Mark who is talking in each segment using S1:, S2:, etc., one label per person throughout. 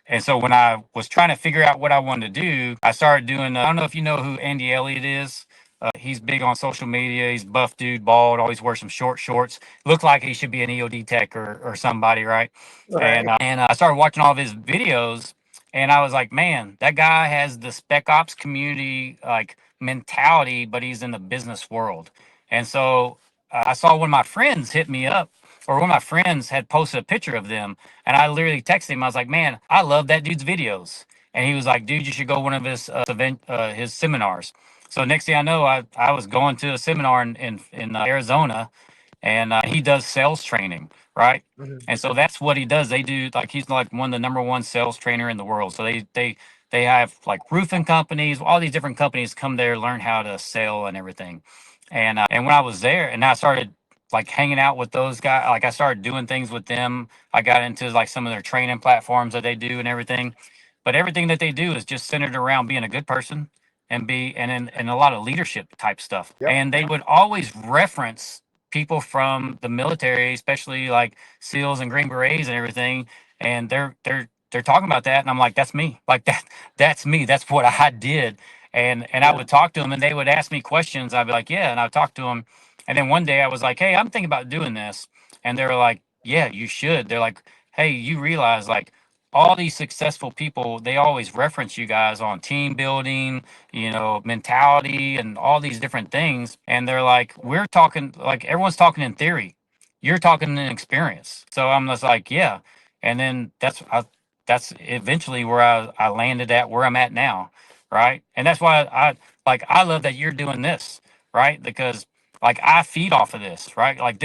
S1: And so when I was trying to figure out what I wanted to do, I started doing. I don't know if you know who Andy Elliott is. He's big on social media. He's buff dude, bald, always wears some short shorts. Looked like he should be an EOD tech or somebody, right?
S2: Right.
S1: And I started watching all of his videos, and I was like, man, that guy has the Spec Ops community like mentality, but he's in the business world. And so I saw one of my friends hit me up, or one of my friends had posted a picture of them, and I literally texted him. I was like, man, I love that dude's videos. And he was like, dude, you should go one of his seminars. So next thing I know, I was going to a seminar in Arizona, and he does sales training, right?
S2: Mhm.
S1: And so that's what he does. They do like he's like one of the number one sales trainer in the world. So they have like roofing companies, all these different companies come there, learn how to sell and everything. And when I was there, and I started like hanging out with those guys, like I started doing things with them. I got into like some of their training platforms that they do and everything. But everything that they do is just centered around being a good person and a lot of leadership type stuff.
S2: Yep.
S1: And they would always reference people from the military, especially like SEALs and Green Berets and everything. And they're talking about that, and I'm like, that's me. Like that's me. That's what I did. And I
S2: Yeah.
S1: would talk to them, and they would ask me questions. I'd be like, yeah, and I'd talk to them. And then one day I was like, hey, I'm thinking about doing this, and they were like, yeah, you should. They're like, hey, you realize like all these successful people, they always reference you guys on team building, mentality and all these different things. And they're like, we're talking, like everyone's talking in theory. You're talking in experience. So I'm just like, yeah. And then that's eventually where I landed at where I'm at now. Right. And that's why I love that you're doing this. Right. Because like I feed off of this. Right. Like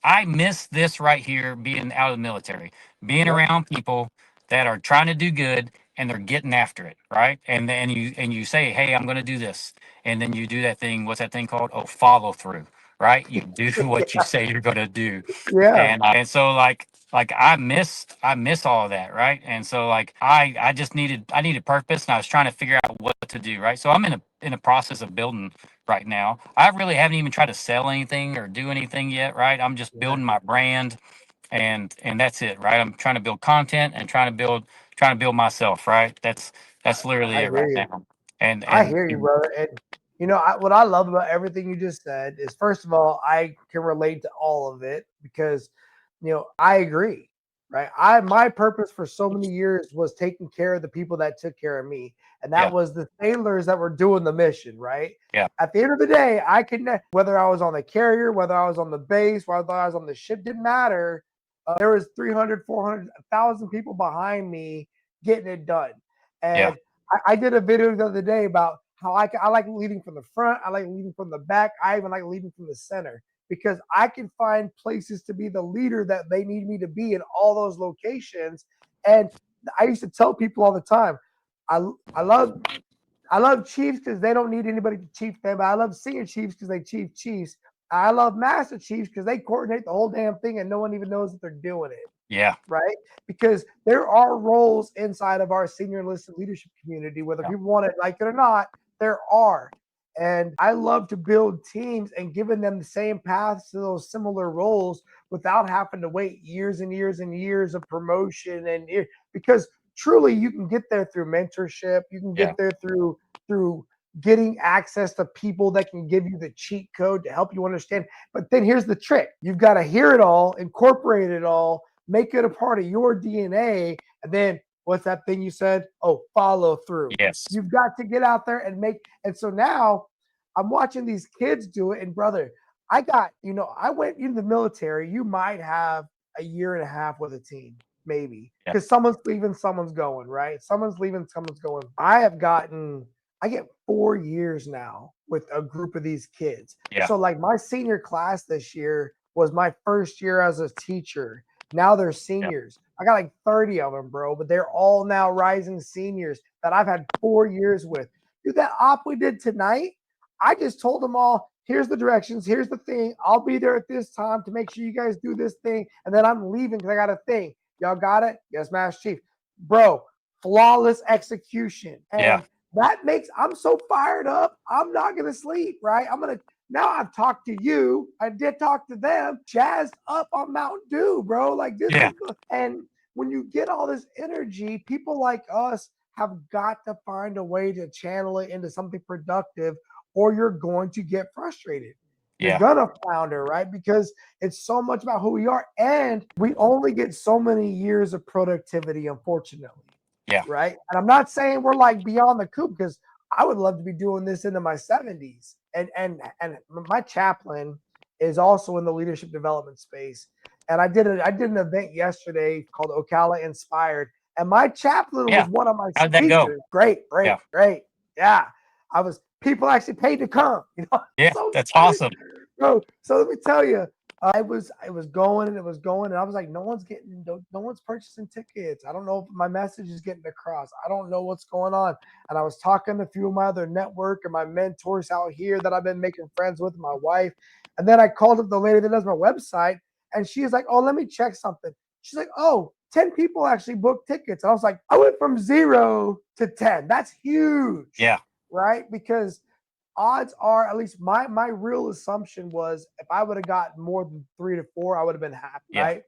S1: I miss this right here being out of the military, being
S2: Yep.
S1: around people that are trying to do good and they're getting after it, right? And then you say, "Hey, I'm going to do this," and then you do that thing. What's that thing called? Oh, follow through, right? You do what you say you're going to do,
S2: Yeah.
S1: and so like I miss all of that, right? And so like I needed purpose, and I was trying to figure out what to do, right? So I'm in a process of building right now. I really haven't even tried to sell anything or do anything yet, right? I'm just
S2: Yeah.
S1: building my brand, and that's it, right? I'm trying to build content and trying to build myself, right? That's literally
S2: I
S1: it
S2: hear
S1: right
S2: you.
S1: now. And
S2: I
S1: and
S2: hear you, brother. And what I love about everything you just said is, first of all, I can relate to all of it because, I agree, right? My purpose for so many years was taking care of the people that took care of me, and that
S1: yeah,
S2: was the sailors that were doing the mission, right?
S1: yeah,
S2: At the end of the day, I can, whether I was on the carrier, whether I was on the base, whether I was on the ship, didn't matter. There was 300, 400, 1,000 people behind me getting it done.
S1: yeah,
S2: And I did a video the other day about how I like leading from the front. I like leading from the back. I even like leading from the center because I can find places to be the leader that they need me to be in all those locations. And I used to tell people all the time, I I love I love Chiefs because they don't need anybody to chief them. But I love senior Chiefs because they chief Chiefs. I love Master Chiefs because they coordinate the whole damn thing and no one even knows that they're doing it,
S1: yeah,
S2: right? Because there are roles inside of our senior enlisted leadership community, whether
S1: yeah,
S2: people want it like it or not, there are. And I love to build teams and giving them the same paths to those similar roles without having to wait years and years and years of promotion because truly you can get there through mentorship, you can
S1: yeah,
S2: get there through getting access to people that can give you the cheat code to help you understand. But then here's the trick. You've got to hear it all, incorporate it all, make it a part of your DNA. And then what's that thing you said? Oh, follow through.
S1: yes,
S2: You've got to get out there and make. And so now I'm watching these kids do it. And brother, I went into the military. You might have a year and a half with a team, maybe,
S1: yeah,
S2: because someone's leaving, someone's going, right? Someone's leaving, someone's going. I get 4 years now with a group of these kids.
S1: yeah,
S2: So, like, my senior class this year was my first year as a teacher. Now they're
S1: yeah,
S2: seniors. I got like 30 of them, bro, but they're all now rising seniors that I've had 4 years with. Dude, that op we did tonight, I just told them all, here's the directions, here's the thing. I'll be there at this time to make sure you guys do this thing. And then I'm leaving because I got a thing. Y'all got it? Yes, Master Chief. Bro, flawless execution.
S1: yeah,
S2: And that makes I'm so fired up. I'm not gonna sleep, right? I'm gonna now I've talked to you. I did talk to them, jazzed up on Mountain Dew, bro. Like this
S1: yeah,
S2: is and when you get all this energy, people like us have got to find a way to channel it into something productive, or you're going to get frustrated. You're
S1: Yeah.
S2: gonna flounder, right? Because it's so much about who we are, and we only get so many years of productivity, unfortunately.
S1: Yeah.
S2: Right. And I'm not saying we're like beyond the coop, because I would love to be doing this into my 70s. And my chaplain is also in the leadership development space. And I did an event yesterday called Ocala Inspired. And my chaplain
S1: Yeah.
S2: was one of my
S1: How'd that go?
S2: speakers. Great, great,
S1: Yeah.
S2: great. Yeah. I was people actually paid to come.
S1: Yeah.
S2: So
S1: That's
S2: excited.
S1: awesome.
S2: Bro, so let me tell you, I was going and it was going, and I was like, no one's purchasing tickets. I don't know if my message is getting across. I don't know what's going on. And I was talking to a few of my other network and my mentors out here that I've been making friends with, my wife. And then I called up the lady that does my website, and she's like, oh, let me check something. She's like, oh, 10 people actually booked tickets. And I was like, I went from 0 to 10. That's huge,
S1: Yeah.
S2: right? Because odds are, at least my real assumption was, if I would have gotten more than 3 to 4, I would have been happy,
S1: Yeah.
S2: right?